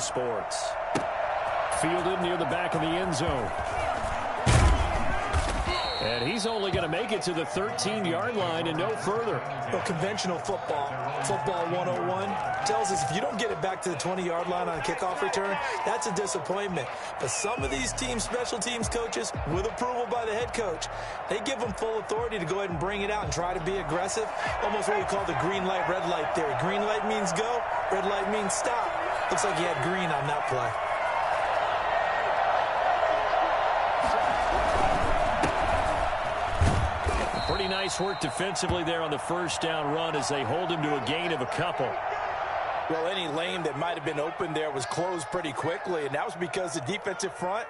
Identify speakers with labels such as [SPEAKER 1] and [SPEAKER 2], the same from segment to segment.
[SPEAKER 1] Sports. Fielded near the back of the end zone. And he's only going to make it to the 13-yard line and no further.
[SPEAKER 2] Well, conventional football 101, tells us if you don't get it back to the 20-yard line on a kickoff return, that's a disappointment. But some of these team special teams coaches, with approval by the head coach, they give them full authority to go ahead and bring it out and try to be aggressive. Almost what we call the green light, red light theory. Green light means go, red light means stop. Looks like he had green on that play.
[SPEAKER 1] Pretty nice work defensively there on the first down run as they hold him to a gain of a couple.
[SPEAKER 3] Well, any lane that might have been open there was closed pretty quickly, and that was because the defensive front,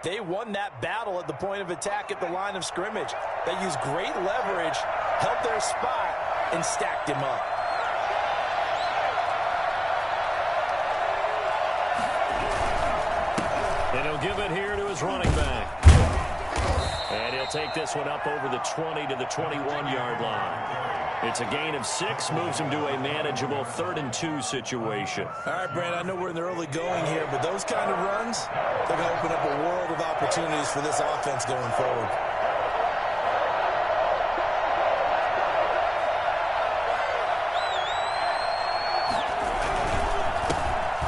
[SPEAKER 3] they won that battle at the point of attack at the line of scrimmage. They used great leverage, held their spot, and stacked him up.
[SPEAKER 1] And he'll give it here to his running back. And he'll take this one up over the 20 to the 21-yard line. It's a gain of 6, moves him to a manageable 3rd and 2 situation.
[SPEAKER 2] All right, Brandon, I know we're in the early going here, but those kind of runs, they're going to open up a world of opportunities for this offense going forward.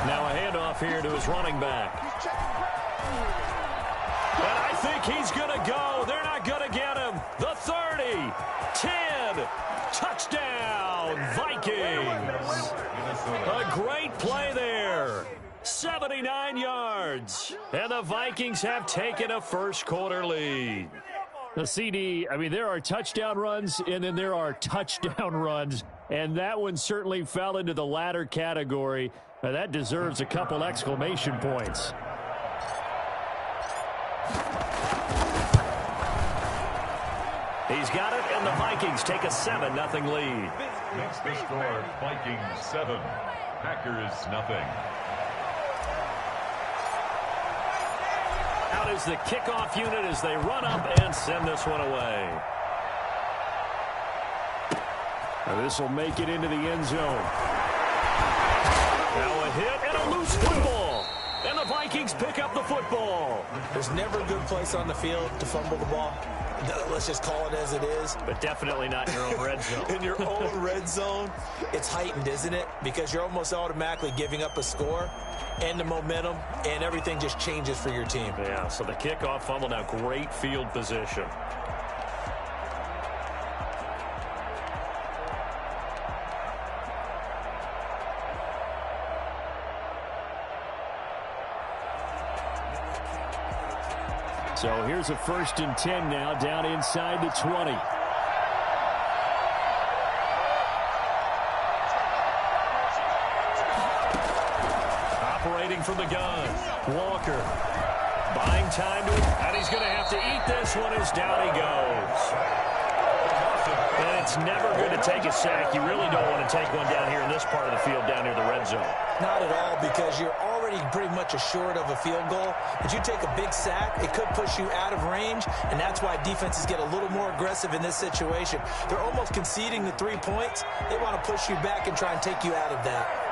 [SPEAKER 1] Now a handoff here to his running back. And I think he's going to go. They're not going to get him. The 30, 10, touchdown, Vikings. A great play there. 79 yards. And the Vikings have taken a first-quarter lead. The CD, I mean, there are touchdown runs, and then there are touchdown runs. And that one certainly fell into the latter category. Now, that deserves a couple exclamation points. He's got it, and the Vikings take a 7-0 lead.
[SPEAKER 4] Makes the score Vikings 7, Packers nothing.
[SPEAKER 1] Out is the kickoff unit as they run up and send this one away. Now this will make it into the end zone. Now a hit and a loose football. And the Vikings pick up the football.
[SPEAKER 2] There's never a good place on the field to fumble the ball. Let's just call it as it is.
[SPEAKER 1] But definitely not in your own red zone.
[SPEAKER 2] In your own red zone, it's heightened, isn't it? Because you're almost automatically giving up a score and the momentum, and everything just changes for your team.
[SPEAKER 1] Yeah, so the kickoff fumble, now great field position. So here's a 1st and 10 now, down inside the 20. Operating from the gun, Walker buying time to it, and he's going to have to eat this one as down he goes. And it's never good to take a sack. You really don't want to take one down here in this part of the field, down near the red zone.
[SPEAKER 2] Not at all, because you're already pretty much assured of a field goal. But you take a big sack, it could push you out of range, and that's why defenses get a little more aggressive in this situation. They're almost conceding the 3 points. They want to push you back and try and take you out of that.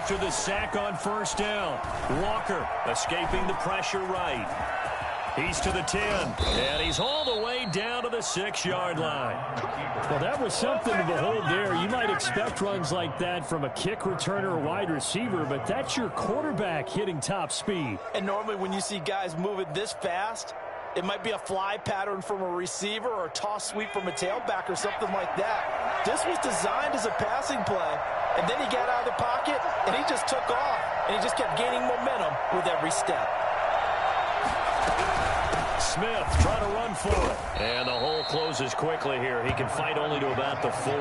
[SPEAKER 1] After the sack on 1st down, Walker escaping the pressure right. He's to the 10, and he's all the way down to the 6-yard line. Well, that was something to behold there. You might expect runs like that from a kick returner or wide receiver, but that's your quarterback hitting top speed.
[SPEAKER 3] And normally when you see guys moving this fast, it might be a fly pattern from a receiver or a toss sweep from a tailback or something like that. This was designed as a passing play, and then he got out of the pocket, and he just took off, and he just kept gaining momentum with every step.
[SPEAKER 1] Smith trying to run for it. And the hole closes quickly here. He can fight only to about the 4.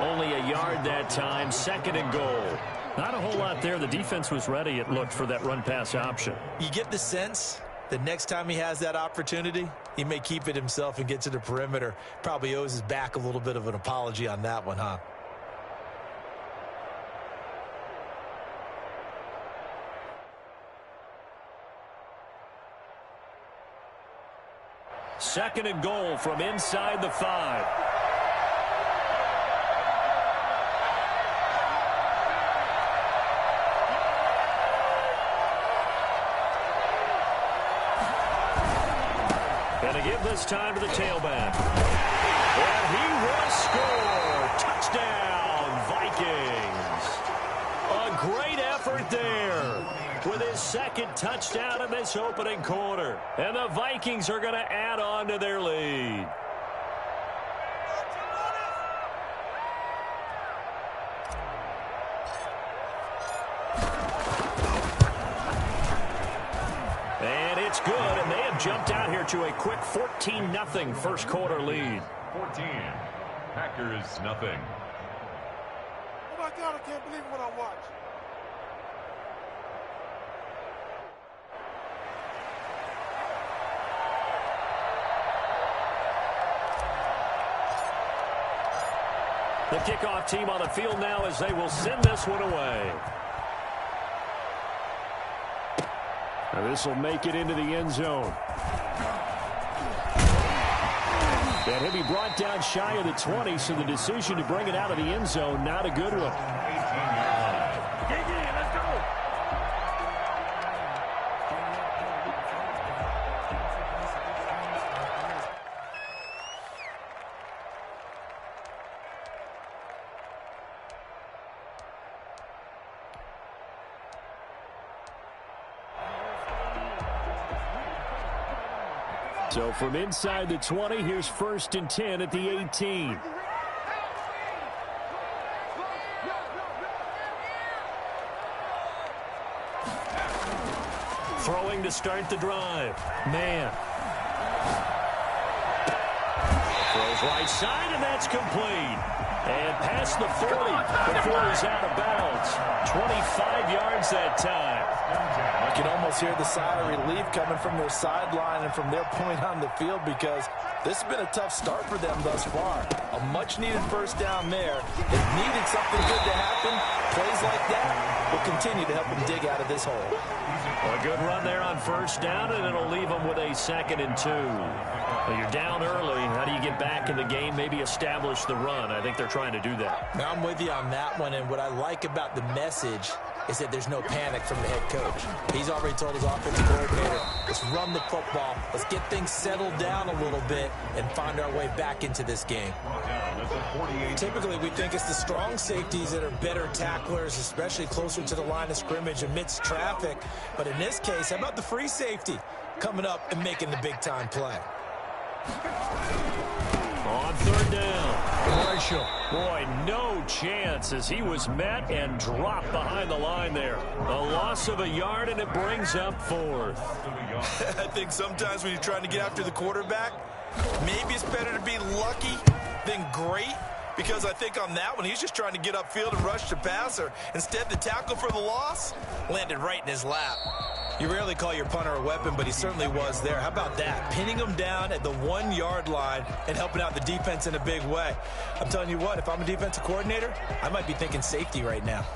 [SPEAKER 1] Only a yard that time, 2nd and goal. Not a whole lot there. The defense was ready, it looked, for that run-pass option.
[SPEAKER 2] You get the sense that next time he has that opportunity, he may keep it himself and get to the perimeter. Probably owes his back a little bit of an apology on that one, huh?
[SPEAKER 1] Second and goal from inside the 5. And to give this time to the tailback. And he will score. Touchdown, Vikings. A great effort there with his second touchdown in this opening quarter. And the Vikings are going to add on to their lead. And it's good, and they have jumped out here to a quick 14-0 first quarter lead.
[SPEAKER 4] 14. Packers nothing.
[SPEAKER 5] Oh my God, I can't believe what I watched.
[SPEAKER 1] The kickoff team on the field now as they will send this one away. Now this will make it into the end zone. And he'll be brought down shy of the 20, so the decision to bring it out of the end zone, not a good one.
[SPEAKER 4] 18-yard line.
[SPEAKER 5] Let's go.
[SPEAKER 1] So from inside the 20, here's 1st and 10 at the 18. Throwing to start the drive. Man. Throws right side, and that's complete. And past the 40 before he's out of bounds. 25 yards that time.
[SPEAKER 3] You can almost hear the sigh of relief coming from their sideline and from their point on the field, because this has been a tough start for them thus far. A much-needed first down there. It needed something good to happen. Plays like that will continue to help them dig out of this hole.
[SPEAKER 1] Well, a good run there on first down, and it'll leave them with a 2nd and 2. Well, you're down early. How do you get back in the game? Maybe establish the run. I think they're trying to do that.
[SPEAKER 2] Now, I'm with you on that one, and what I like about the message is that there's no panic from the head coach. He's already told his offensive coordinator, let's run the football, let's get things settled down a little bit and find our way back into this game. Typically, we think it's the strong safeties that are better tacklers, especially closer to the line of scrimmage amidst traffic. But in this case, how about the free safety coming up and making the big-time play?
[SPEAKER 1] On 3rd down. Marshall. Boy, no chance as he was met and dropped behind the line there. A loss of a yard, and it brings up 4th.
[SPEAKER 2] I think sometimes when you're trying to get after the quarterback, maybe it's better to be lucky than great, because I think on that one, he's just trying to get upfield and rush the passer. Instead, the tackle for the loss landed right in his lap. You rarely call your punter a weapon, but he certainly was there. How about that? Pinning him down at the 1-yard line and helping out the defense in a big way. I'm telling you what, if I'm a defensive coordinator, I might be thinking safety right now.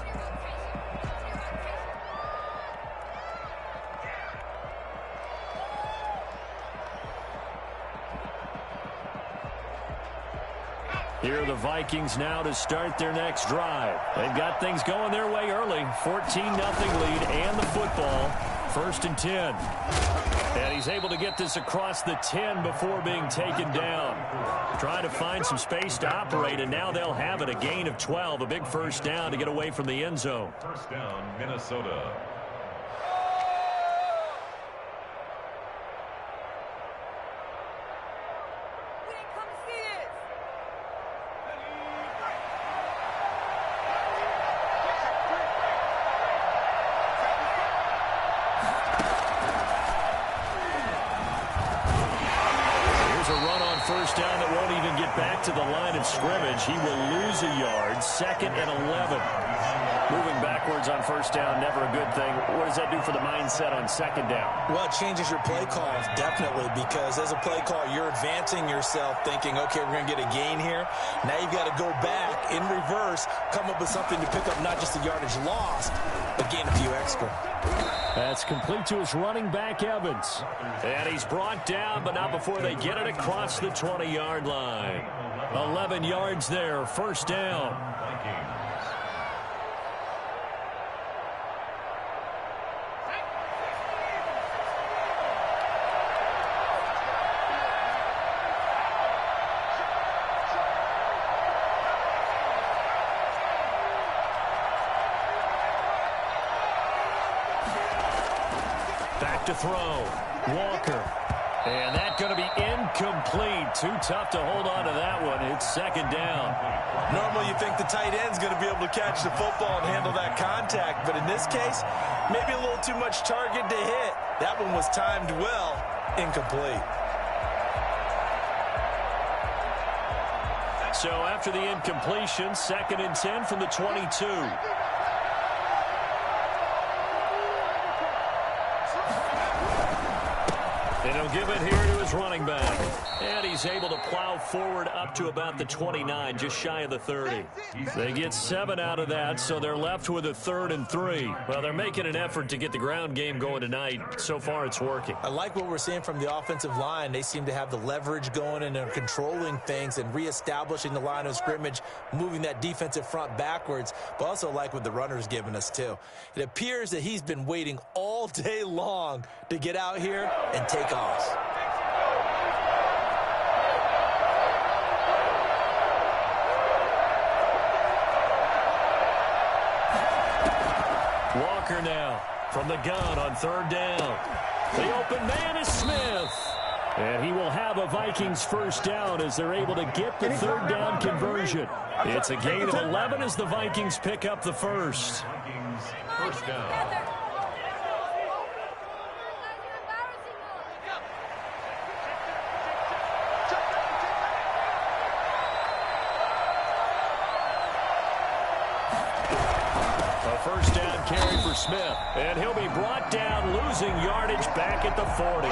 [SPEAKER 1] Here are the Vikings now to start their next drive. They've got things going their way early. 14-0 lead and the football. 1st and 10. And he's able to get this across the 10 before being taken down. Trying to find some space to operate, and now they'll have it. A gain of 12, a big first down to get away from the end zone.
[SPEAKER 4] First down, Minnesota.
[SPEAKER 1] First down that won't even get back to the line of scrimmage. He will lose a yard. 2nd and 11. Moving backwards on first down, never a good thing. What does that do for the mindset on 2nd down?
[SPEAKER 2] Well, it changes your play calls, definitely, because as a play call, you're advancing yourself thinking, okay, we're going to get a gain here. Now you've got to go back in reverse, come up with something to pick up not just the yardage lost, but gain a few extra.
[SPEAKER 1] That's complete to his running back, Evans. And he's brought down, but not before they get it across the 20-yard line. 11 yards there, first down. Back to throw. Walker. And that's going to be incomplete. Too tough to hold on to that one. It's second down.
[SPEAKER 2] Normally you think the tight end's going to be able to catch the football and handle that contact. But in this case, maybe a little too much target to hit. That one was timed well. Incomplete.
[SPEAKER 1] So after the incompletion, 2nd and 10 from the 22. And he'll give it here to his running back. And he's able to plow forward up to about the 29, just shy of the 30. They get 7 out of that, so they're left with a 3rd and 3. Well, they're making an effort to get the ground game going tonight. So far, it's working.
[SPEAKER 2] I like what we're seeing from the offensive line. They seem to have the leverage going and are controlling things and reestablishing the line of scrimmage, moving that defensive front backwards, but also like what the runner's giving us, too. It appears that he's been waiting all day long to get out here and take off.
[SPEAKER 1] Walker now from the gun on 3rd down. The open man is Smith. And he will have a Vikings first down as they're able to get the 3rd down conversion. It's a gain of 11 as the Vikings pick up the first.
[SPEAKER 4] Vikings first down.
[SPEAKER 1] First down carry for Smith. And he'll be brought down, losing yardage back at the 40.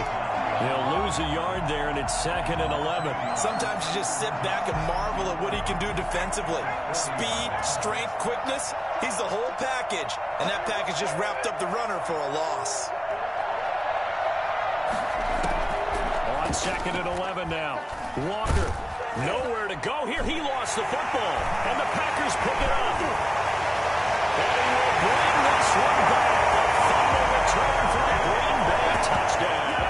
[SPEAKER 1] He'll lose a yard there, and it's 2nd and 11.
[SPEAKER 2] Sometimes you just sit back and marvel at what he can do defensively. Speed, strength, quickness. He's the whole package. And that package just wrapped up the runner for a loss.
[SPEAKER 1] On 2nd and 11 now. Walker, nowhere to go here. He lost the football, and the Packers pick it up. And he will bring this one back. A fumble return for the Green Bay touchdown.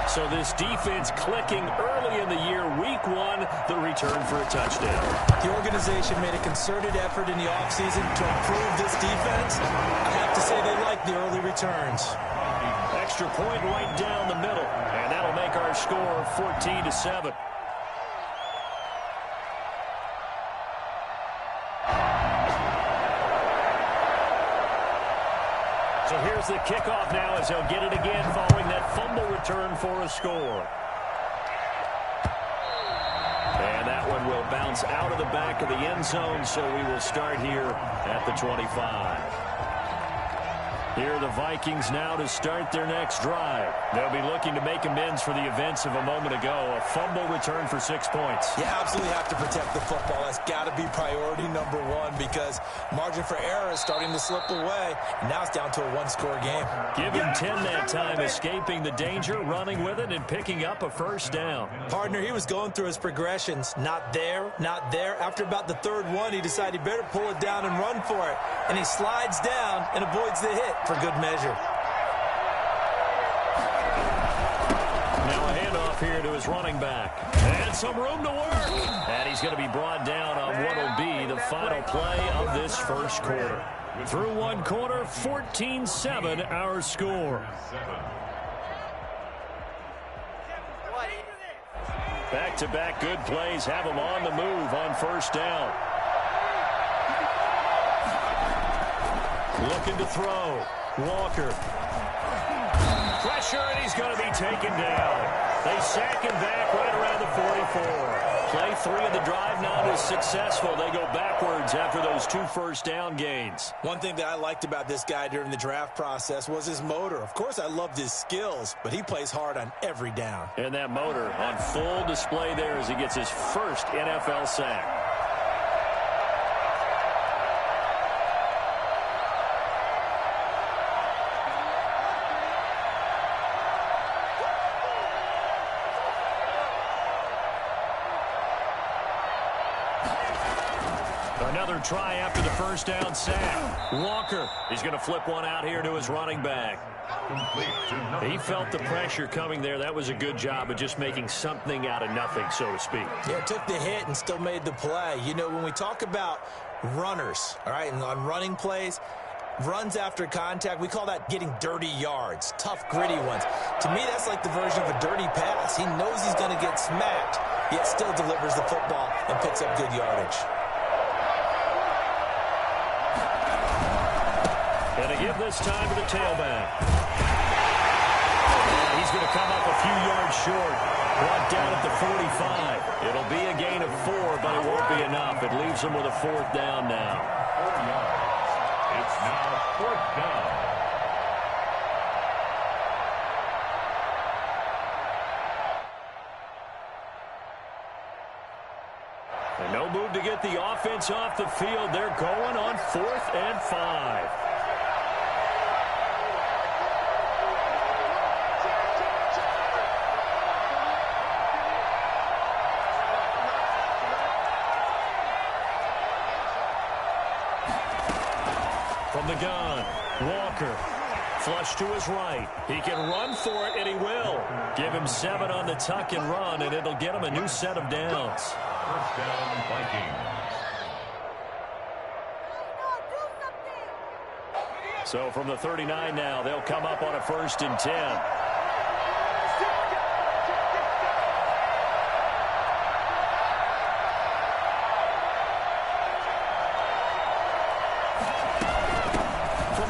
[SPEAKER 1] So this defense clicking early in the year. Week 1, the return for a touchdown.
[SPEAKER 2] The organization made a concerted effort in the offseason to improve this defense. I have to say they like the early returns.
[SPEAKER 1] Extra point right down the middle. And that'll make our score 14-7. So here's the kickoff now as they'll get it again following that fumble return for a score. And that one will bounce out of the back of the end zone, so we will start here at the 25. Here are the Vikings now to start their next drive. They'll be looking to make amends for the events of a moment ago. A fumble return for 6 points.
[SPEAKER 2] You absolutely have to protect the football. That's got to be priority number 1 because margin for error is starting to slip away. Now it's down to a 1-score game.
[SPEAKER 1] Give him 10 that time, escaping the danger, running with it, and picking up a first down.
[SPEAKER 2] Partner, he was going through his progressions. Not there, not there. After about the 3rd one, he decided he better pull it down and run for it. And he slides down and avoids the hit for good measure.
[SPEAKER 1] Now a handoff here to his running back. And some room to work. And he's going to be brought down on what will be the final play of this first quarter. Through 1 quarter, 14-7 our score. Back-to-back good plays have him on the move on first down. Looking to throw. Walker. Pressure, and he's going to be taken down. They sack him back right around the 44. Play 3 of the drive not as successful. They go backwards after those 2 first down gains.
[SPEAKER 2] One thing that I liked about this guy during the draft process was his motor. Of course, I loved his skills, but he plays hard on every down.
[SPEAKER 1] And that motor on full display there as he gets his first NFL sack. Another try after the first down sack. Walker, he's going to flip one out here to his running back. He felt the pressure coming there. That was a good job of just making something out of nothing, so to speak.
[SPEAKER 2] Yeah, took the hit and still made the play. You know, when we talk about runners, all right, and on running plays, runs after contact, we call that getting dirty yards, tough, gritty ones. To me, that's like the version of a dirty pass. He knows he's going to get smacked, yet still delivers the football and picks up good yardage.
[SPEAKER 1] And to give this time to the tailback. And he's going to come up a few yards short. Brought down at the 45. It'll be a gain of 4, but it won't be enough. It leaves him with a 4th down now.
[SPEAKER 4] 4 yards. It's now 4th down.
[SPEAKER 1] And no move to get the offense off the field. They're going on 4th and 5. From the gun, Walker, flush to his right. He can run for it, and he will. Give him 7 on the tuck and run, and it'll get him a new set of downs.
[SPEAKER 4] 1st down, Vikings.
[SPEAKER 1] So from the 39 now, they'll come up on a 1st and 10.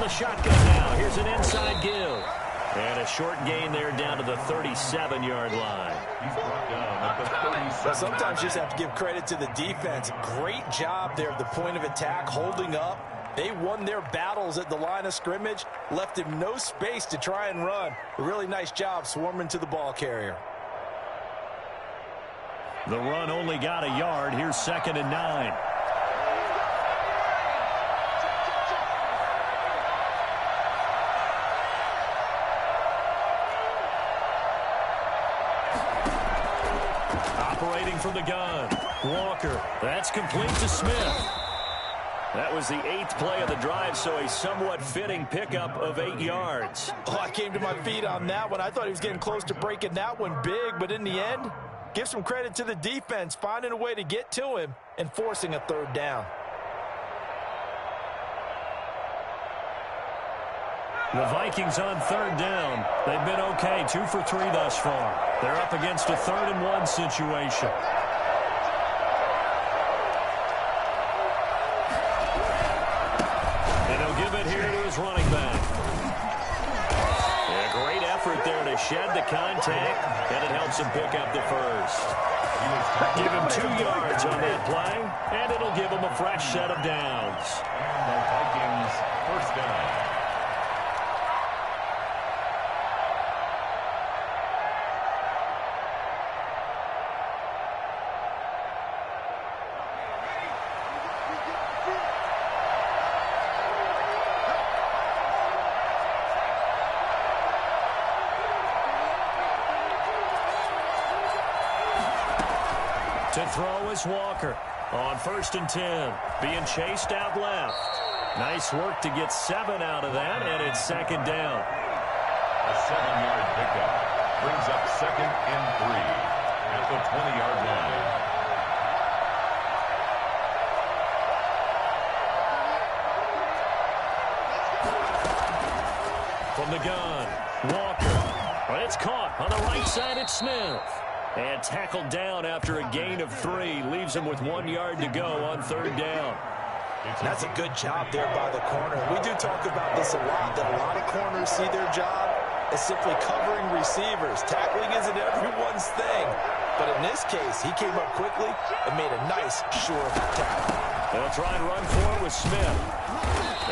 [SPEAKER 1] Shotgun now. Here's an inside give. And a short gain there down to the 37-yard line.
[SPEAKER 4] He's brought down at the 37.
[SPEAKER 3] Well, sometimes you just have to give credit to the defense. Great job there at the point of attack, holding up. They won their battles at the line of scrimmage, left him no space to try and run. A really nice job swarming to the ball carrier.
[SPEAKER 1] The run only got a yard. Here's 2nd and 9. Operating from the gun, Walker. That's complete to Smith. That was the 8th play of the drive, so a somewhat fitting pickup of 8 yards.
[SPEAKER 3] Oh, I came to my feet on that one. I thought he was getting close to breaking that one big, but in the end, give some credit to the defense, finding a way to get to him and forcing a 3rd down.
[SPEAKER 1] The Vikings on 3rd down. They've been okay, 2 for 3 thus far. They're up against a 3rd and 1 situation. And he'll give it here to his running back. Yeah, great effort there to shed the contact, and it helps him pick up the 1st. Give him 2 yards on that play, and it'll give him a fresh set of downs.
[SPEAKER 4] And the Vikings 1st down.
[SPEAKER 1] To throw is Walker on 1st and 10, being chased out left. Nice work to get 7 out of that, and it's 2nd down.
[SPEAKER 4] A 7-yard pickup brings up 2nd and 3 at the 20-yard line.
[SPEAKER 1] From the gun, Walker. But it's caught on the right side. It's Smith. And tackled down after a gain of 3. Leaves him with 1 yard to go on 3rd down.
[SPEAKER 3] That's a good job there by the corner. We do talk about this a lot, that a lot of corners see their job as simply covering receivers. Tackling isn't everyone's thing. But in this case, he came up quickly and made a nice, sure tackle.
[SPEAKER 1] They'll try and run for it with Smith.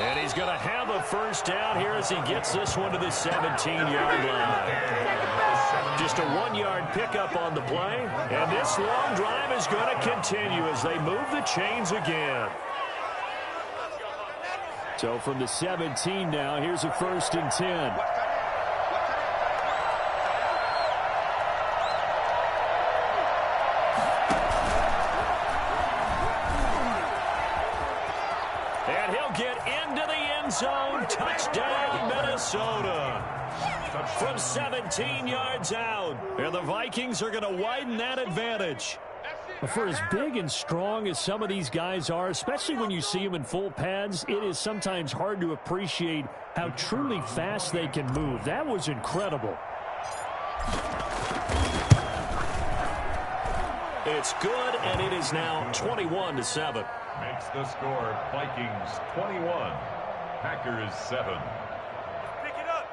[SPEAKER 1] And he's going to have a 1st down here as he gets this one to the 17-yard line. Just a 1-yard pickup on the play. And this long drive is going to continue as they move the chains again. So from the 17 now, here's a 1st and 10. Touchdown, Minnesota. From 17 yards out. And the Vikings are going to widen that advantage.
[SPEAKER 6] For as big and strong as some of these guys are, especially when you see them in full pads, it is sometimes hard to appreciate how truly fast they can move. That was incredible.
[SPEAKER 1] It's good, and it is now 21-7.
[SPEAKER 4] Makes the score Vikings 21, Packers 7.
[SPEAKER 5] Pick it up.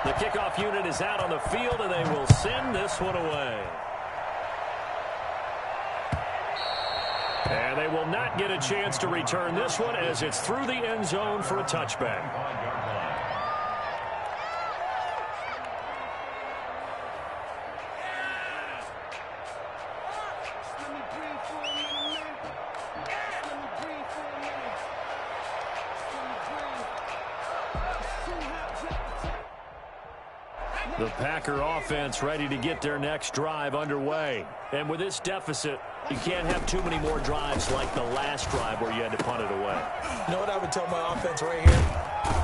[SPEAKER 1] The kickoff unit is out on the field, and they will send this one away. And they will not get a chance to return this one as it's through the end zone for a touchback.
[SPEAKER 6] The Packer offense ready to get their next drive underway. And with this deficit, you can't have too many more drives like the last drive where you had to punt it away.
[SPEAKER 2] You know what I would tell my offense right here?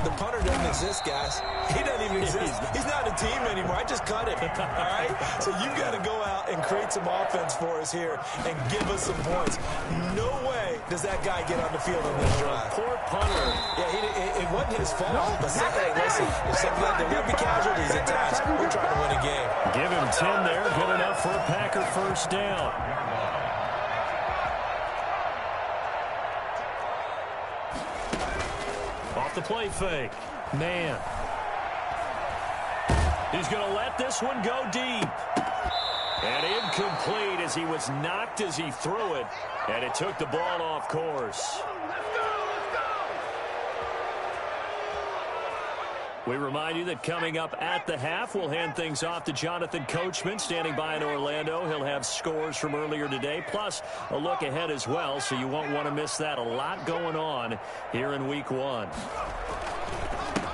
[SPEAKER 2] The punter doesn't exist, guys. He doesn't even exist. He's not a team anymore. I just cut him, all right? So you've got to go out and create some offense for us here and give us some points. No way does that guy get on the field on this drive.
[SPEAKER 1] Poor punter.
[SPEAKER 2] Yeah, it wasn't his fault. But hey, listen, if something like there will be casualties at times. We're trying to win a game.
[SPEAKER 6] Give him 10 there. Good enough for a Packer first down.
[SPEAKER 1] Off the play fake. Man. He's going to let this one go deep. And incomplete as he was knocked as he threw it. And it took the ball off course. We remind you that coming up at the half, we'll hand things off to Jonathan Coachman, standing by in Orlando. He'll have scores from earlier today, plus a look ahead as well, so you won't want to miss that. A lot going on here in Week 1.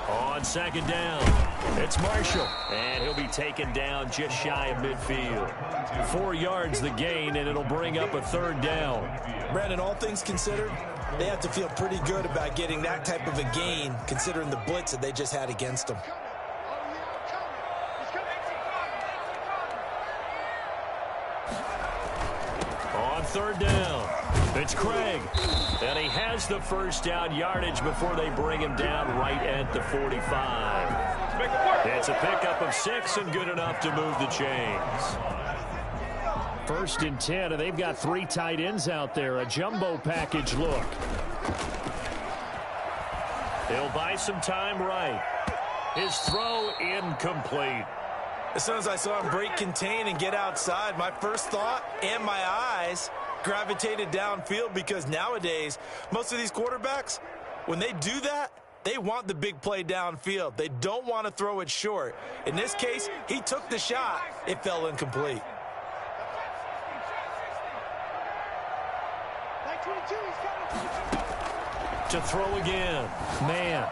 [SPEAKER 1] On second down, it's Marshall, and he'll be taken down just shy of midfield. 4 yards the gain, and it'll bring up a third down.
[SPEAKER 2] Brandon, all things considered, they have to feel pretty good about getting that type of a gain, considering the blitz that they just had against them.
[SPEAKER 1] On third down, it's Craig. And he has the first down yardage before they bring him down right at the 45. It's a pickup of 6 and good enough to move the chains.
[SPEAKER 6] First and 10, and they've got 3 tight ends out there. A jumbo package look.
[SPEAKER 1] He'll buy some time right. His throw incomplete.
[SPEAKER 2] As soon as I saw him break contain and get outside, my first thought and my eyes gravitated downfield, because nowadays, most of these quarterbacks, when they do that, they want the big play downfield. They don't want to throw it short. In this case, he took the shot. It fell incomplete.
[SPEAKER 1] To throw again. Man.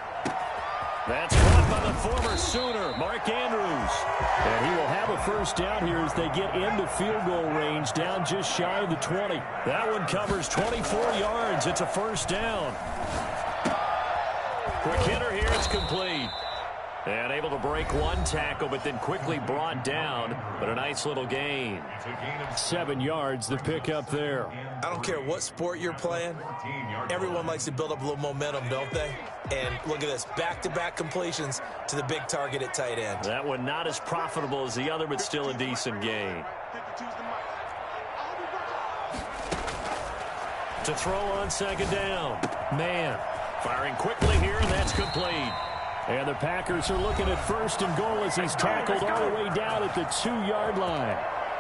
[SPEAKER 1] That's caught by the former Sooner, Mark Andrews.
[SPEAKER 6] And he will have a first down here as they get into field goal range, down just shy of the 20.
[SPEAKER 1] That one covers 24 yards. It's a first down. Quick hitter here. It's complete. And able to break one tackle, but then quickly brought down. But a nice little gain.
[SPEAKER 6] 7 yards, the pickup there.
[SPEAKER 2] I don't care what sport you're playing. Everyone likes to build up a little momentum, don't they? And look at this, back-to-back completions to the big target at tight end.
[SPEAKER 1] That one not as profitable as the other, but still a decent gain. To throw on second down. Man, firing quickly here, and that's complete.
[SPEAKER 6] And the Packers are looking at first and goal as he's tackled all the way down at the 2-yard line.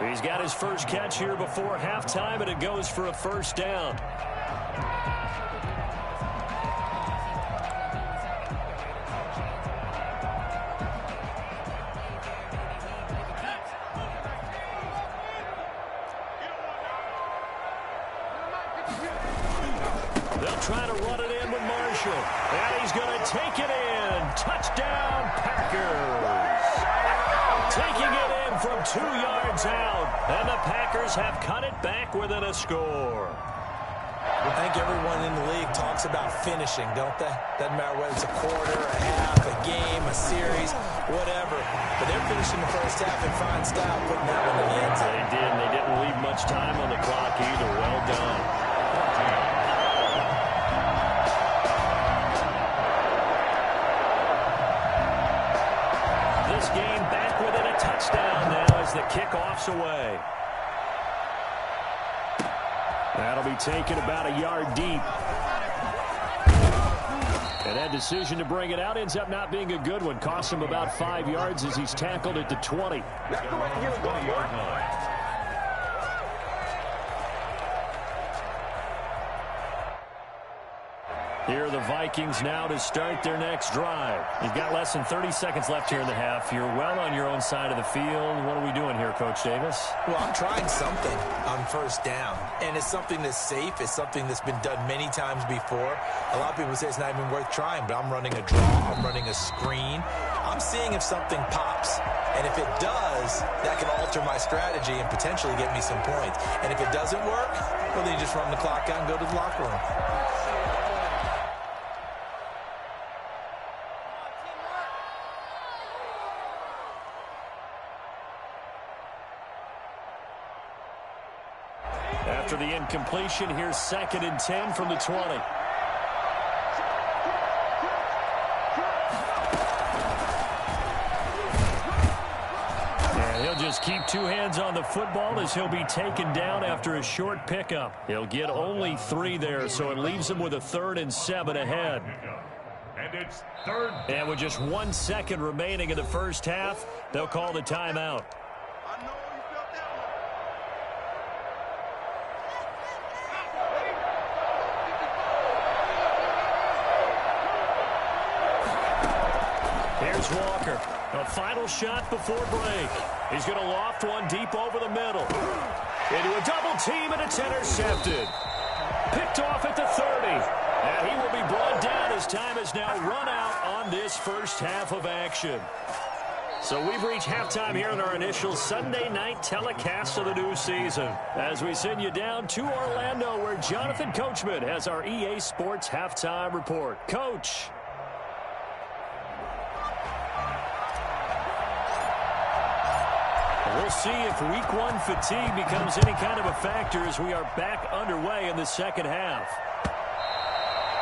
[SPEAKER 1] He's got his first catch here before halftime, and it goes for a first down. They'll try to run it in with Marshall. And he's going to take it in. Touchdown, Packers. Taking it in from 2 yards out. And the Packers have cut it back within a score.
[SPEAKER 2] I think everyone in the league talks about finishing, don't they? Doesn't matter whether it's a quarter, a half, a game, a series, whatever. But they're finishing the first half in fine style, putting that one in the end zone.
[SPEAKER 1] They did, and they didn't leave much time on the clock either. Well done. This game back within a touchdown now as the kickoff's away. That'll be taken about a yard deep. And that decision to bring it out ends up not being a good one. Costs him about 5 yards as he's tackled at the 20. Here are the Vikings now to start their next drive. You've got less than 30 seconds left here in the half. You're well on your own side of the field. What are we doing here, Coach Davis?
[SPEAKER 2] Well, I'm trying something on first down, and it's something that's safe. It's something that's been done many times before. A lot of people say it's not even worth trying, but I'm running a draw. I'm running a screen. I'm seeing if something pops, and if it does, that can alter my strategy and potentially get me some points. And if it doesn't work, well, then you just run the clock out and go to the locker room.
[SPEAKER 1] After the incompletion, here's 2nd and 10 from the 20. And he'll just keep 2 hands on the football as he'll be taken down after a short pickup. He'll get only 3 there, so it leaves him with a 3rd and 7 ahead.
[SPEAKER 4] And it's 3rd.
[SPEAKER 1] And with just 1 second remaining in the first half, they'll call the timeout. Here's Walker. A final shot before break. He's going to loft one deep over the middle. Into a double team, and it's intercepted. Picked off at the 30. And he will be brought down as time has now run out on this first half of action. So we've reached halftime here in our initial Sunday night telecast of the new season. As we send you down to Orlando, where Jonathan Coachman has our EA Sports halftime report. Coach. We'll see if week 1 fatigue becomes any kind of a factor as we are back underway in the second half.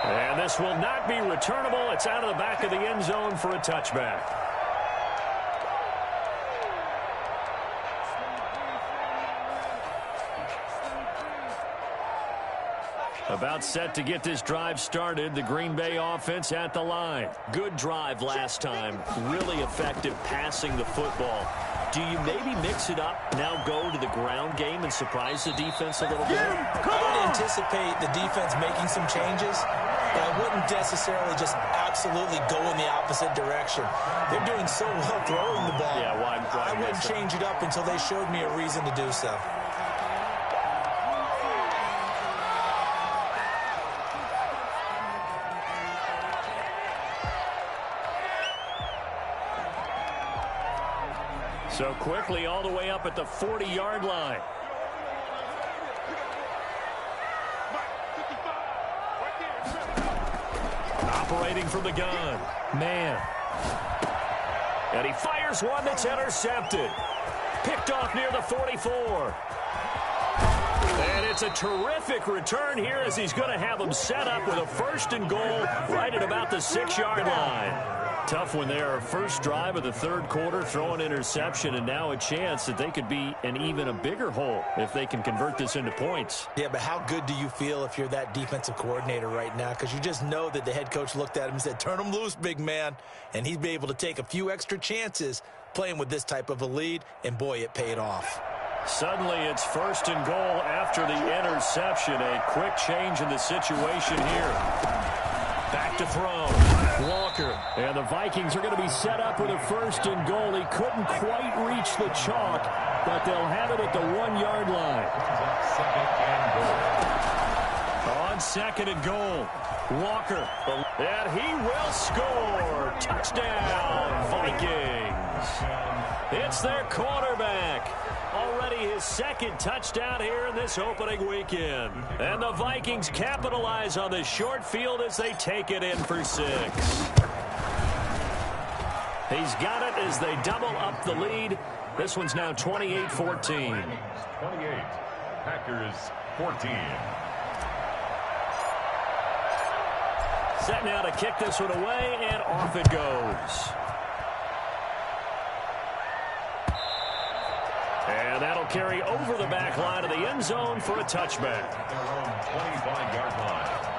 [SPEAKER 1] And this will not be returnable. It's out of the back of the end zone for a touchback. About set to get this drive started. The Green Bay offense at the line. Good drive last time. Really effective passing the football. Do you maybe mix it up, now go to the ground game and surprise the defense a little bit?
[SPEAKER 2] I would anticipate the defense making some changes, but I wouldn't necessarily just absolutely go in the opposite direction. They're doing so well throwing the ball.
[SPEAKER 1] Yeah, why
[SPEAKER 2] I wouldn't change it up until they showed me a reason to do so.
[SPEAKER 1] So quickly all the way up at the 40-yard line. Operating from the gun. Man. And he fires one that's intercepted. Picked off near the 44. And it's a terrific return here as he's going to have them set up with a 1st and goal right at about the 6-yard line. Tough one there. First drive of the 3rd quarter, throw an interception, and now a chance that they could be in even a bigger hole if they can convert this into points.
[SPEAKER 2] Yeah, but how good do you feel if you're that defensive coordinator right now? Because you just know that the head coach looked at him and said, turn him loose, big man. And he'd be able to take a few extra chances playing with this type of a lead, and boy, it paid off.
[SPEAKER 1] Suddenly it's 1st and goal after the interception. A quick change in the situation here. Back to throw. Walker. And the Vikings are going to be set up with a 1st and goal. He couldn't quite reach the chalk, but they'll have it at the 1-yard line. On 2nd and goal. Walker. And he will score. Touchdown, Vikings. It's their quarterback. Already his second touchdown here in this opening weekend. And the Vikings capitalize on this short field as they take it in for 6. He's got it as they double up the lead. This one's now 28-14.
[SPEAKER 4] 28. Packers 14.
[SPEAKER 1] Set now to kick this one away, and off it goes. And that'll carry over the back line of the end zone for a touchback.
[SPEAKER 4] 25-yard line.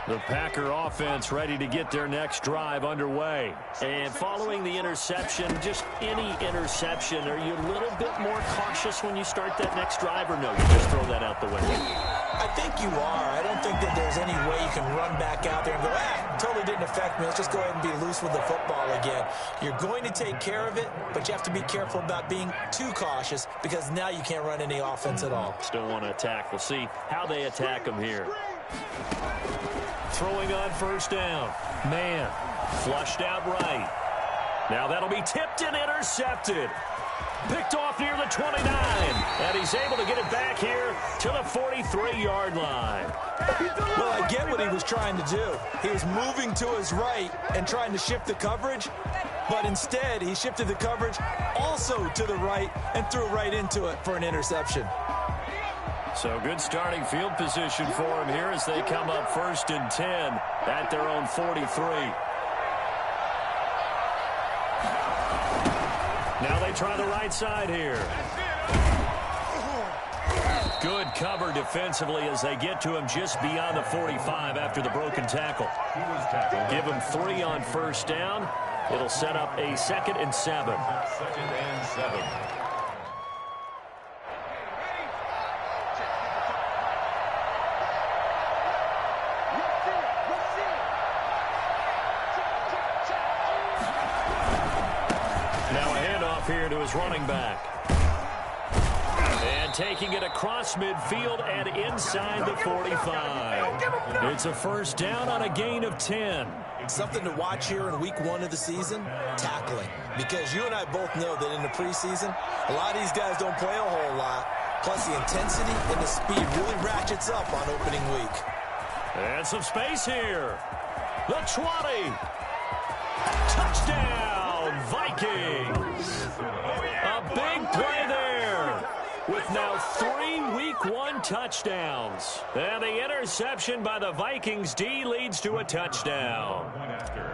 [SPEAKER 1] The Packer offense ready to get their next drive underway. And following the interception, just any interception, are you a little bit more cautious when you start that next drive, or no, you just throw that out the window?
[SPEAKER 2] I think you are. I don't think that there's any way you can run back out there and go, totally didn't affect me. Let's just go ahead and be loose with the football again. You're going to take care of it, but you have to be careful about being too cautious because now you can't run any offense at all.
[SPEAKER 1] Still want to attack. We'll see how they attack them here. Throwing on first down. Man, flushed out right. Now that'll be tipped and intercepted. Picked off near the 29. And he's able to get it back here to the 43-yard line.
[SPEAKER 2] Well, I get what he was trying to do. He was moving to his right and trying to shift the coverage, but instead he shifted the coverage also to the right and threw right into it for an interception.
[SPEAKER 1] So good starting field position for him here as they come up 1st and 10 at their own 43. Now they try the right side here. Good cover defensively as they get to him just beyond the 45 after the broken tackle. Give him 3 on first down. It'll set up a 2nd and 7.
[SPEAKER 4] 2nd and 7.
[SPEAKER 1] Here to his running back. And taking it across midfield and inside the 45. It's a first down on a gain of 10.
[SPEAKER 2] Something to watch here in week 1 of the season, tackling. Because you and I both know that in the preseason, a lot of these guys don't play a whole lot. Plus the intensity and the speed really ratchets up on opening week.
[SPEAKER 1] And some space here. The 20. Touchdown, Vikings. A big play there with now 3 week 1 touchdowns. And the interception by the Vikings D leads to a touchdown.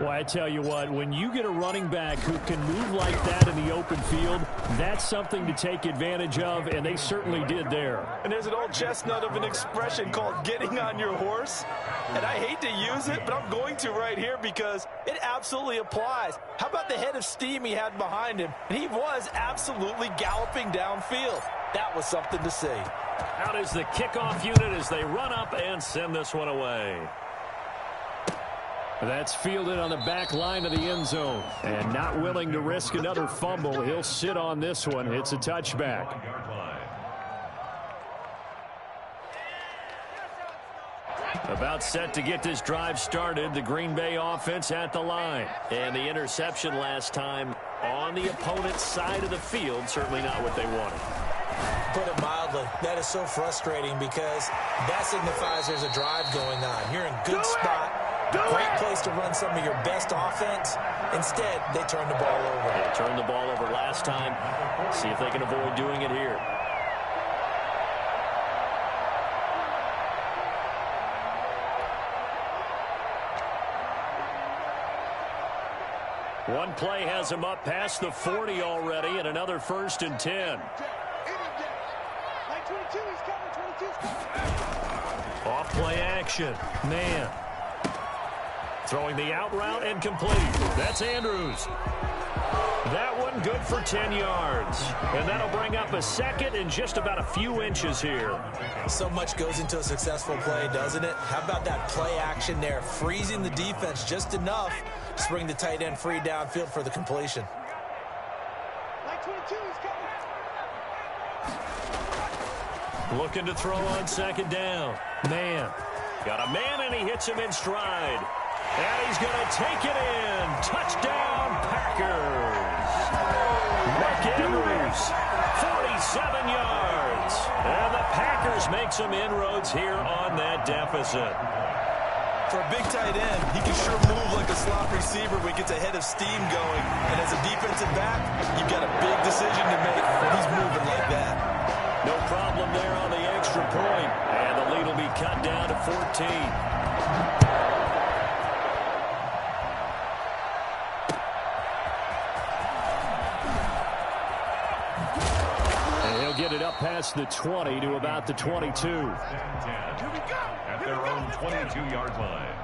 [SPEAKER 6] Well, I tell you what, when you get a running back who can move like that in the open field, that's something to take advantage of, and they certainly did there.
[SPEAKER 3] And there's an old chestnut of an expression called getting on your horse. And I hate to use it, but I'm going to right here because it absolutely applies. How about the head of steam he had behind him? And he was absolutely galloping downfield. That was something to see.
[SPEAKER 1] Out is the kickoff unit as they run up and send this one away.
[SPEAKER 6] That's fielded on the back line of the end zone. And not willing to risk another fumble, he'll sit on this one. It's a touchback.
[SPEAKER 1] About set to get this drive started, the Green Bay offense at the line. And the interception last time on the opponent's side of the field, certainly not what they wanted.
[SPEAKER 2] Put it mildly, that is so frustrating because that signifies there's a drive going on. You're in a good spot, great place to run some of your best offense. Instead, they turn the ball over.
[SPEAKER 1] They turned the ball over last time. See if they can avoid doing it here. One play has him up past the 40 already, and another 1st and 10. Off play action. Man. Throwing the out route and complete. That's Andrews. That one good for 10 yards. And that'll bring up a 2nd and just about a few inches here.
[SPEAKER 2] So much goes into a successful play, doesn't it? How about that play action there? Freezing the defense just enough to bring the tight end free downfield for the completion.
[SPEAKER 1] Looking to throw on 2nd down. Man. Got a man, and he hits him in stride. And he's going to take it in. Touchdown, Packers. Mark Andrews, 47 yards. And the Packers make some inroads here on that deficit.
[SPEAKER 2] For a big tight end, he can sure move like a slot receiver when he gets a head of steam going. And as a defensive back, you've got a big decision to make when he's moving like that.
[SPEAKER 1] No problem there on the extra point. And the lead will be cut down to 14. Get it up past the 20 to about the 22.
[SPEAKER 4] At their own 22-yard line.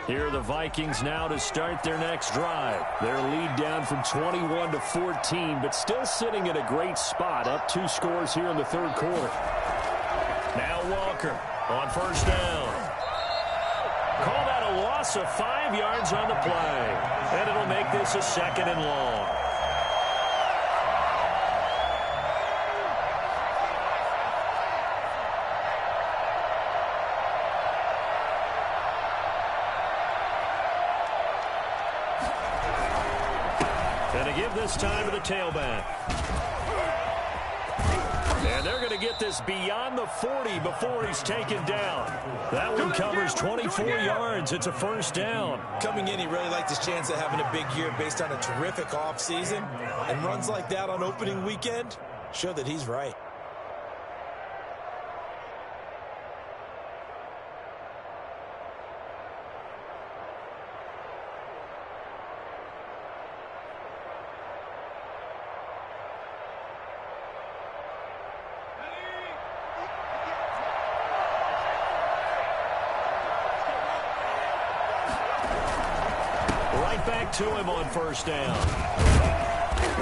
[SPEAKER 1] Here are the Vikings now to start their next drive. Their lead down from 21 to 14, but still sitting in a great spot, up 2 scores here in the third quarter. Now Walker on first down. Call that a loss of 5 yards on the play. And it'll make this a 2nd and long. And to give this time to the tailback. And they're going to get this beyond the 40 before he's taken down. That one covers 24 yards. It's a first down.
[SPEAKER 2] Coming in, he really liked his chance of having a big year based on a terrific offseason. And runs like that on opening weekend show that he's right.
[SPEAKER 1] Back to him on first down.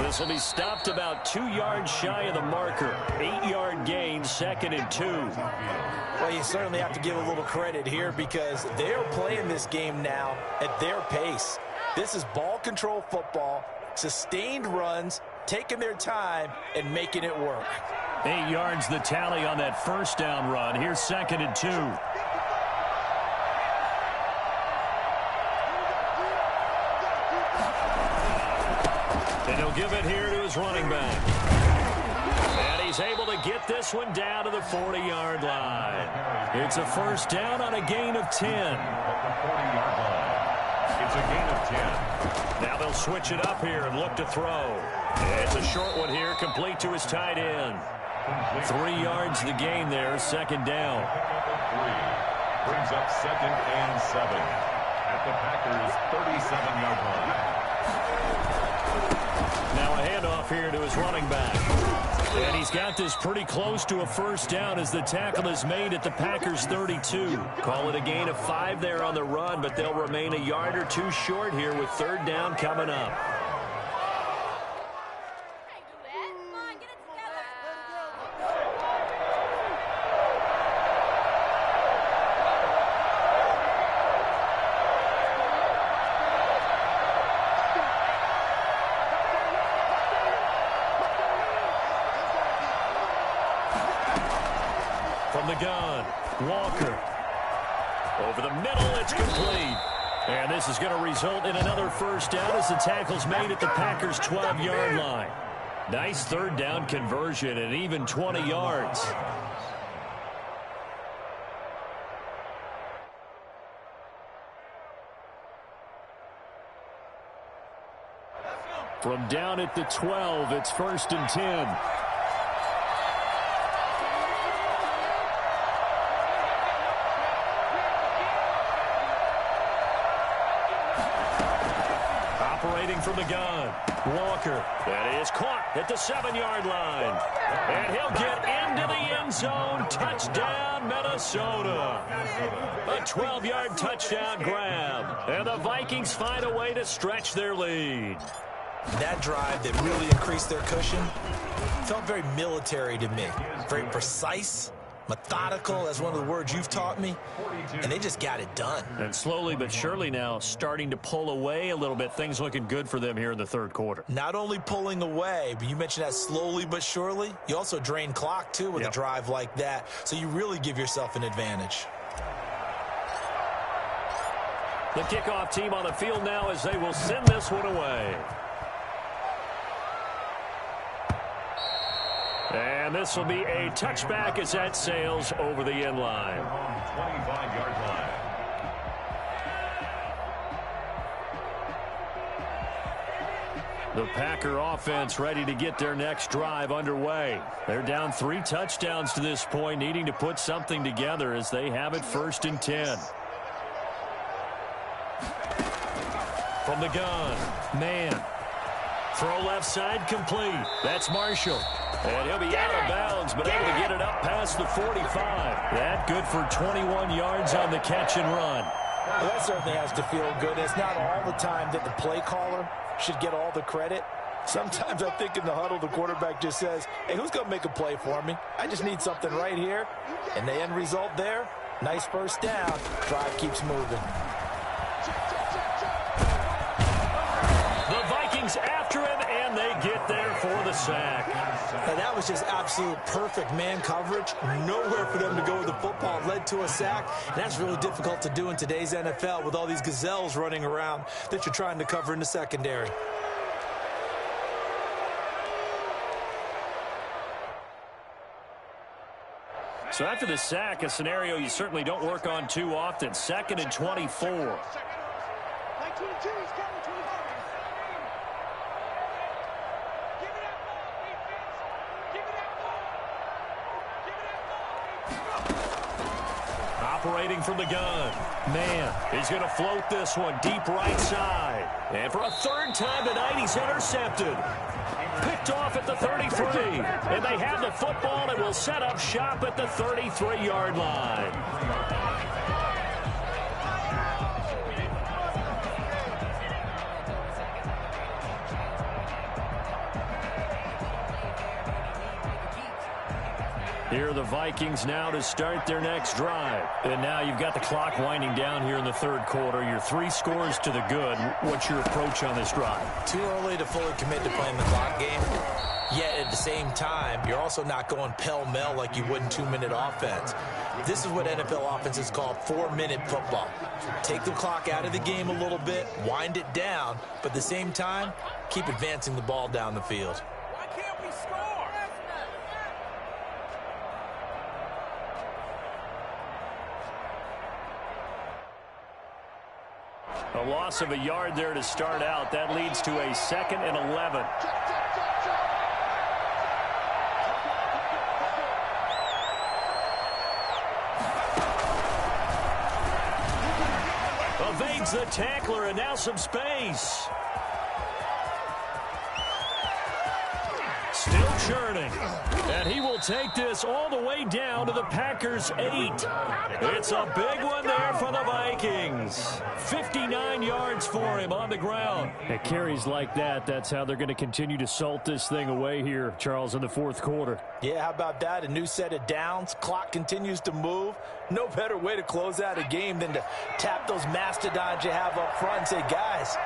[SPEAKER 1] This will be stopped about 2 yards shy of the marker. 8-yard gain, 2nd and 2.
[SPEAKER 2] Well, you certainly have to give a little credit here because they're playing this game now at their pace. This is ball control football, sustained runs, taking their time, and making it work.
[SPEAKER 1] 8 yards the tally on that first down run. Here's 2nd and 2. And he'll give it here to his running back. And he's able to get this one down to the 40-yard line. It's a first down on a gain of 10.
[SPEAKER 4] At the 40-yard line. It's a gain of 10.
[SPEAKER 1] Now they'll switch it up here and look to throw. It's a short one here, complete to his tight end. 3 yards the gain there, 2nd down.
[SPEAKER 4] 3 brings up 2nd and 7 at the Packers' 37-yard line.
[SPEAKER 1] Now a handoff here to his running back. And he's got this pretty close to a first down as the tackle is made at the Packers' 32. Call it a gain of 5 there on the run, but they'll remain a yard or 2 short here with 3rd down coming up. From the gun, Walker. Over the middle, it's complete. And this is going to result in another first down as the tackle's made at the Packers' 12-yard line. Nice 3rd down conversion and even 20 yards. From down at the 12, it's 1st and 10. Operating from the gun, Walker. That is caught at the 7-yard line. And he'll get into the end zone. Touchdown, Minnesota. A 12-yard touchdown grab. And the Vikings find a way to stretch their lead.
[SPEAKER 2] That drive that really increased their cushion felt very military to me. Very precise, methodical, that's one of the words you've taught me, and they just got it done.
[SPEAKER 6] And slowly but surely now starting to pull away a little bit. Things looking good for them here in the third quarter.
[SPEAKER 2] Not only pulling away, but you mentioned that slowly but surely. You also drain clock, too, with a drive like that, so you really give yourself an advantage.
[SPEAKER 1] The kickoff team on the field now as they will send this one away. And this will be a touchback as that sails over the end line.
[SPEAKER 4] 25-yard line.
[SPEAKER 1] The Packer offense ready to get their next drive underway. They're down 3 touchdowns to this point, needing to put something together as they have it 1st and 10. From the gun, man. Throw left side complete. That's Marshall. And he'll be out of bounds, but able to get it up past the 45. That good for 21 yards on the catch and run.
[SPEAKER 3] Well, that certainly has to feel good. It's not all the time that the play caller should get all the credit. Sometimes I think in the huddle, the quarterback just says, hey, who's going to make a play for me? I just need something right here. And the end result there, nice first down. Drive keeps moving.
[SPEAKER 1] The Vikings after him, and they get there for the sack.
[SPEAKER 2] Now, that was just absolute perfect man coverage. Nowhere for them to go with the football. It led to a sack. And that's really difficult to do in today's NFL with all these gazelles running around that you're trying to cover in the secondary.
[SPEAKER 1] So after the sack, a scenario you certainly don't work on too often. 2nd and 24. Operating from the gun. Man, he's going to float this one deep right side. And for a 3rd time tonight, he's intercepted. Picked off at the 33. And they have the football and will set up shop at the 33-yard line. Here are the Vikings now to start their next drive. And now you've got the clock winding down here in the 3rd quarter. Your 3 scores to the good. What's your approach on this drive?
[SPEAKER 2] Too early to fully commit to playing the clock game. Yet at the same time, you're also not going pell-mell like you would in 2-minute offense. This is what NFL offenses call 4-minute football. Take the clock out of the game a little bit, wind it down, but at the same time, keep advancing the ball down the field.
[SPEAKER 1] A loss of a yard there to start out. That leads to a 2nd and 11. Evades the tackler, and now some space. Still churning. And he will take this all the way down to the Packers' 8. It's a big one there for the Vikings. 59 yards for him on the ground.
[SPEAKER 6] At carries like that, that's how they're going to continue to salt this thing away here, Charles, in the 4th quarter.
[SPEAKER 3] Yeah, how about that? A new set of downs. Clock continues to move. No better way to close out a game than to tap those mastodons you have up front and say, guys,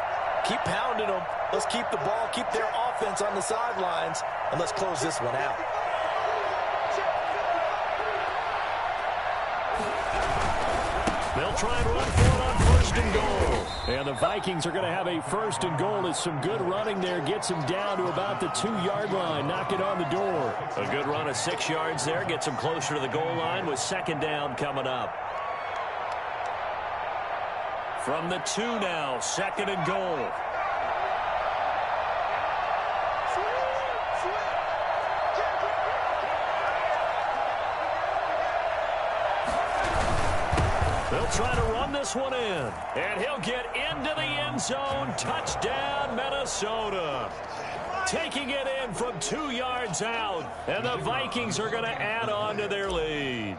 [SPEAKER 3] keep pounding them. Let's keep the ball, keep their offense on the sidelines, and let's close this one out.
[SPEAKER 1] They'll try and run for it on 1st and goal. And the Vikings are going to have a 1st and goal as some good running there gets him down to about the 2-yard line. Knock it on the door. A good run of 6 yards there gets him closer to the goal line with 2nd down coming up. From the 2 now, 2nd and goal. They'll try to run this one in. And he'll get into the end zone. Touchdown, Minnesota. Taking it in from 2 yards out. And the Vikings are going to add on to their lead.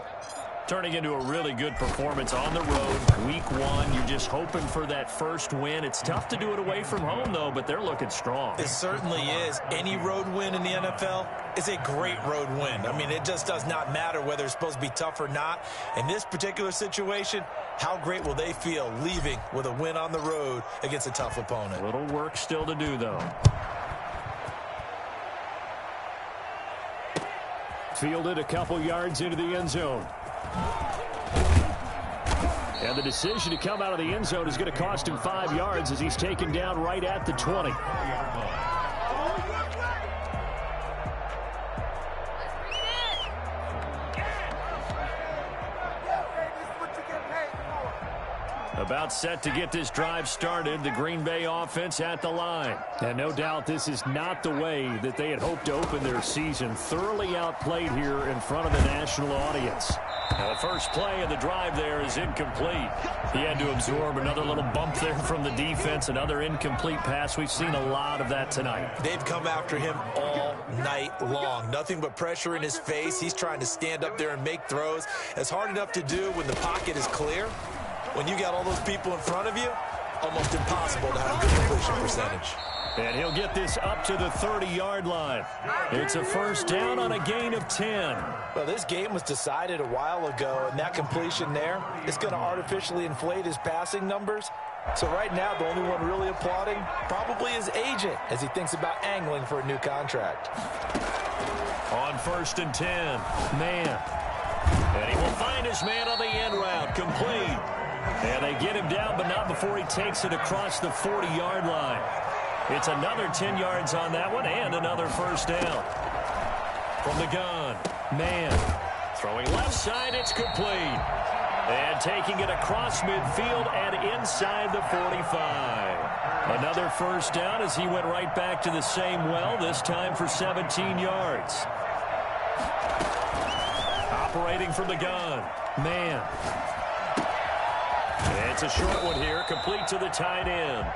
[SPEAKER 1] Turning into a really good performance on the road. Week 1, you're just hoping for that first win. It's tough to do it away from home, though, but they're looking strong.
[SPEAKER 2] It certainly is. Any road win in the NFL is a great road win. I mean, it just does not matter whether it's supposed to be tough or not. In this particular situation, how great will they feel leaving with a win on the road against a tough opponent?
[SPEAKER 1] A little work still to do, though.
[SPEAKER 6] Fielded a couple yards into the end zone. And the decision to come out of the end zone is going to cost him 5 yards as he's taken down right at the 20. About set to get this drive started, the Green Bay offense at the line. And no doubt this is not the way that they had hoped to open their season. Thoroughly outplayed here in front of the national audience. Now the first play of the drive there is incomplete. He had to absorb another little bump there from the defense, another incomplete pass. We've seen a lot of that tonight.
[SPEAKER 2] They've come after him all night long. Nothing but pressure in his face. He's trying to stand up there and make throws. It's hard enough to do when the pocket is clear. When you got all those people in front of you, almost impossible to have a good completion percentage.
[SPEAKER 6] And he'll get this up to the 30-yard line. It's a first down on a gain of 10.
[SPEAKER 3] Well, this game was decided a while ago, and that completion there is going to artificially inflate his passing numbers. So right now, the only one really applauding probably his agent as he thinks about angling for a new contract.
[SPEAKER 1] On 1st and 10, man. And he will find his man on the end route, complete. And they get him down, but not before he takes it across the 40-yard line. It's another 10 yards on that one and another first down. From the gun, man. Throwing left side, it's complete. And taking it across midfield and inside the 45. Another first down as he went right back to the same well, this time for 17 yards. Operating from the gun, man. It's a short one here, complete to the tight end.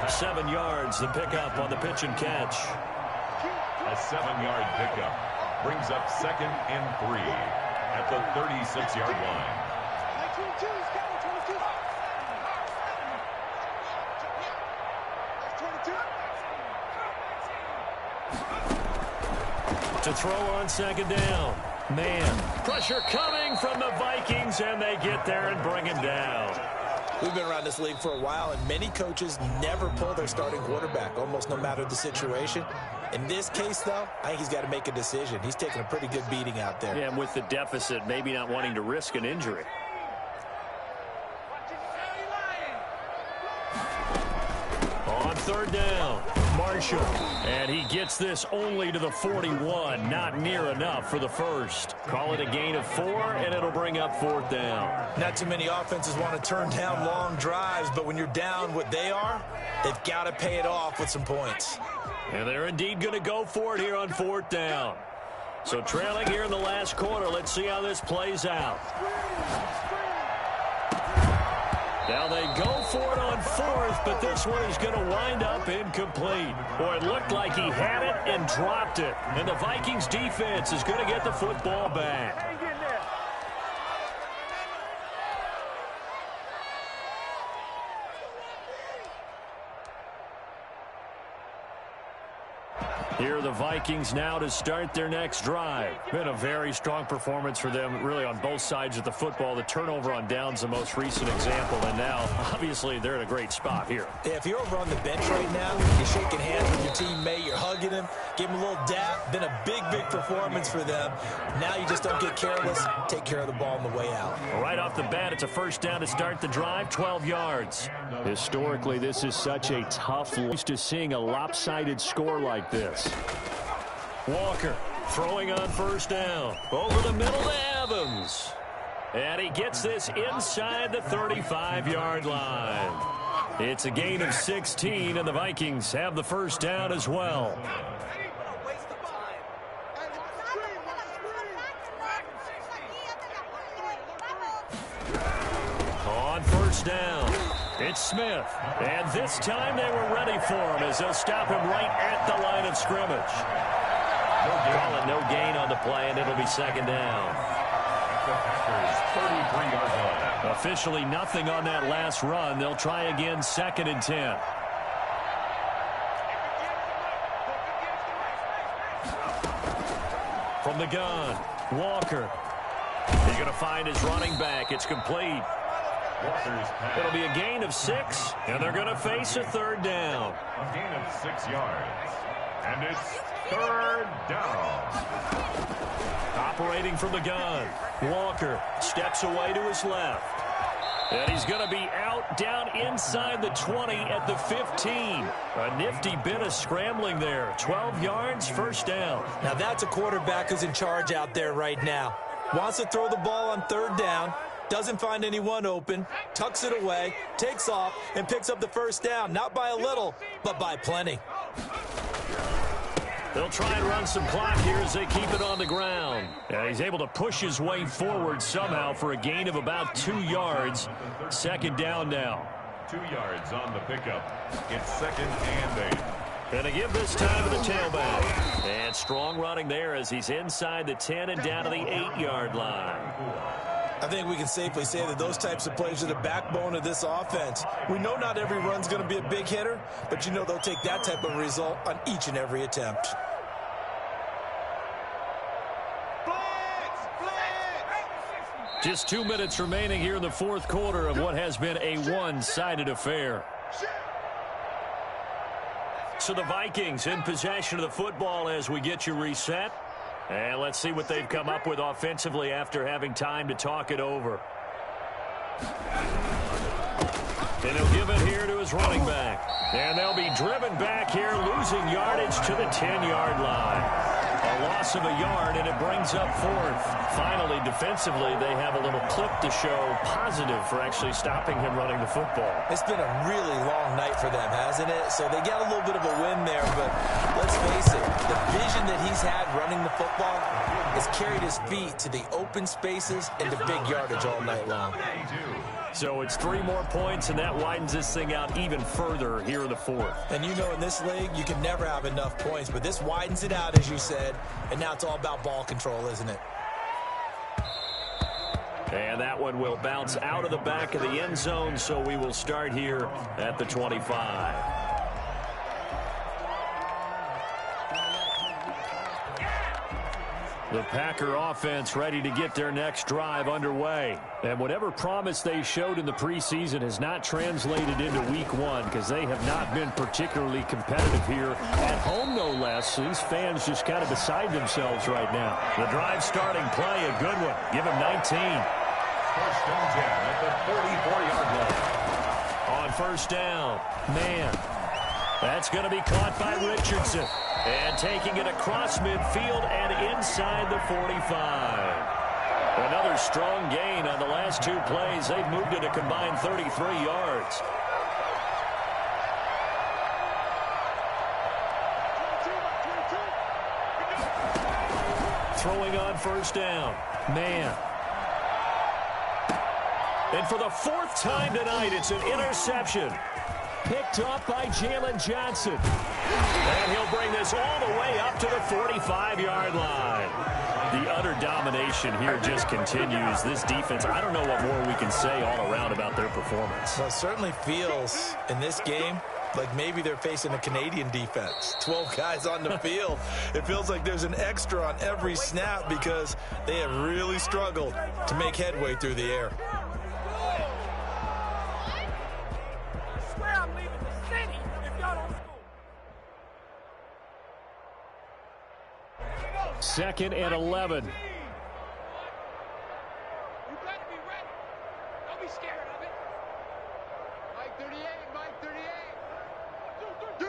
[SPEAKER 1] 7 yards, the pickup on the pitch and catch.
[SPEAKER 4] A 7-yard pickup brings up 2nd and 3 at the 36-yard line.
[SPEAKER 6] To throw on 2nd down. Man, pressure coming from the Vikings, and they get there and bring him down.
[SPEAKER 2] We've been around this league for a while, and many coaches never pull their starting quarterback, almost no matter the situation. In this case, though, I think he's got to make a decision. He's taking a pretty good beating out there.
[SPEAKER 6] Yeah, and with the deficit, maybe not wanting to risk an injury. On 3rd down, Marshall. And he gets this only to the 41. Not near enough for the first. Call it a gain of 4, and it'll bring up 4th down.
[SPEAKER 2] Not too many offenses want to turn down long drives, but when you're down what they are, they've got to pay it off with some points.
[SPEAKER 6] And they're indeed going to go for it here on 4th down. So trailing here in the last quarter, let's see how this plays out. Now they go for it on 4th, but this one is going to wind up incomplete. Boy, it looked like he had it and dropped it. And the Vikings defense is going to get the football back. Here are the Vikings now to start their next drive. Been a very strong performance for them, really on both sides of the football. The turnover on downs, the most recent example, and now, obviously, they're in a great spot here.
[SPEAKER 2] Yeah, if you're over on the bench right now, you're shaking hands with your teammate, you're hugging him, give him a little dap. Been a big, big performance for them. Now you just don't get careless, take care of the ball on the way out.
[SPEAKER 6] Right off the bat, it's a first down to start the drive, 12 yards. Historically, this is such a tough look. Used to seeing a lopsided score like this. Walker throwing on first down. Over the middle to Evans. And he gets this inside the 35-yard line. It's a gain of 16, and the Vikings have the first down as well. On first down, it's Smith. And this time they were ready for him as they'll stop him right at the line of scrimmage. Call it no gain on the play, and it'll be 2nd down.
[SPEAKER 4] at the Packers' 33-yard line.
[SPEAKER 6] Officially nothing on that last run. They'll try again, 2nd and 10. From the gun, Walker. He's going to find his running back. It's complete. It'll be a gain of 6, and they're going to face a 3rd down.
[SPEAKER 4] A gain of 6 yards. And it's 3rd down.
[SPEAKER 6] Operating from the gun, Walker steps away to his left. And he's going to be out down inside the 20 at the 15. A nifty bit of scrambling there. 12 yards, 1st down.
[SPEAKER 2] Now that's a quarterback who's in charge out there right now. Wants to throw the ball on 3rd down. Doesn't find anyone open. Tucks it away. Takes off and picks up the 1st down. Not by a little, but by plenty.
[SPEAKER 6] They'll try and run some clock here as they keep it on the ground. And he's able to push his way forward somehow for a gain of about 2 yards. 2nd down now.
[SPEAKER 4] 2 yards on the pickup. It's 2nd and 8.
[SPEAKER 6] And to give this time to the tailback. And strong running there as he's inside the 10 and down to the 8-yard line.
[SPEAKER 2] I think we can safely say that those types of plays are the backbone of this offense. We know not every run's going to be a big hitter, but you know they'll take that type of result on each and every attempt.
[SPEAKER 6] Just 2 minutes remaining here in the 4th quarter of what has been a one-sided affair. So the Vikings in possession of the football as we get you reset. And let's see what they've come up with offensively after having time to talk it over. And he'll give it here to his running back. And they'll be driven back here, losing yardage to the 10-yard line. A loss of a yard, and it brings up 4th. Finally, defensively, they have a little clip to show positive for actually stopping him running the football.
[SPEAKER 2] It's been a really long night for them, hasn't it? So they got a little bit of a win there, but let's face it, the vision that he's had running the football has carried his feet to the open spaces and to big yardage all night long.
[SPEAKER 6] So it's 3 more points, and that widens this thing out even further here in the 4th.
[SPEAKER 2] And you know in this league, you can never have enough points, but this widens it out, as you said, and now it's all about ball control, isn't it?
[SPEAKER 6] And that one will bounce out of the back of the end zone, so we will start here at the 25. The Packer offense ready to get their next drive underway. And whatever promise they showed in the preseason has not translated into week 1 because they have not been particularly competitive here at home, no less. These fans just kind of beside themselves right now. The drive starting play, a good one. Give him 19.
[SPEAKER 4] 1st and 10 at the 44-yard line.
[SPEAKER 6] On 1st down, man. That's going to be caught by Richardson. And taking it across midfield and inside the 45. Another strong gain on the last 2 plays. They've moved it a combined 33 yards. Throwing on 1st down. Man. And for the 4th time tonight, it's an interception. Picked up by Jalen Johnson. And he'll bring this all the way up to the 45-yard line. The utter domination here just continues. This defense, I don't know what more we can say all around about their performance.
[SPEAKER 2] Well, it certainly feels in this game like maybe they're facing a Canadian defense. 12 guys on the field. It feels like there's an extra on every snap because they have really struggled to make headway through the air.
[SPEAKER 6] 2nd and 11.
[SPEAKER 5] You better be ready. Don't be scared of it. Mike 38, Mike 38. 1, 2,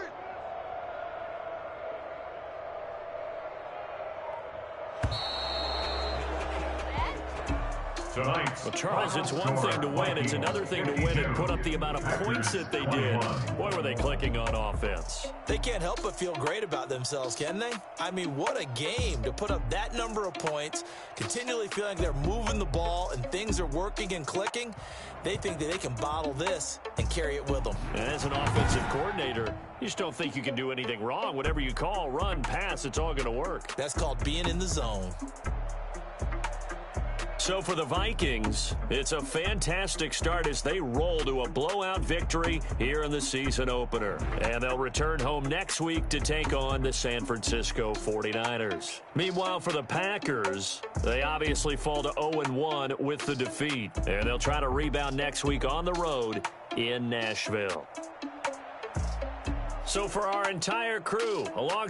[SPEAKER 5] 3.
[SPEAKER 4] Tonight,
[SPEAKER 6] Well, Charles, it's one thing to win. It's another thing to win and put up the amount of points that they did. Boy, were they clicking on offense.
[SPEAKER 2] They can't help but feel great about themselves, can they? I mean, what a game to put up that number of points, continually feeling they're moving the ball and things are working and clicking. They think that they can bottle this and carry it with them.
[SPEAKER 6] And as an offensive coordinator, you just don't think you can do anything wrong. Whatever you call, run, pass, it's all going to work.
[SPEAKER 2] That's called being in the zone.
[SPEAKER 6] So for the Vikings, it's a fantastic start as they roll to a blowout victory here in the season opener. And they'll return home next week to take on the San Francisco 49ers. Meanwhile, for the Packers, they obviously fall to 0-1 with the defeat. And they'll try to rebound next week on the road in Nashville. So for our entire crew, along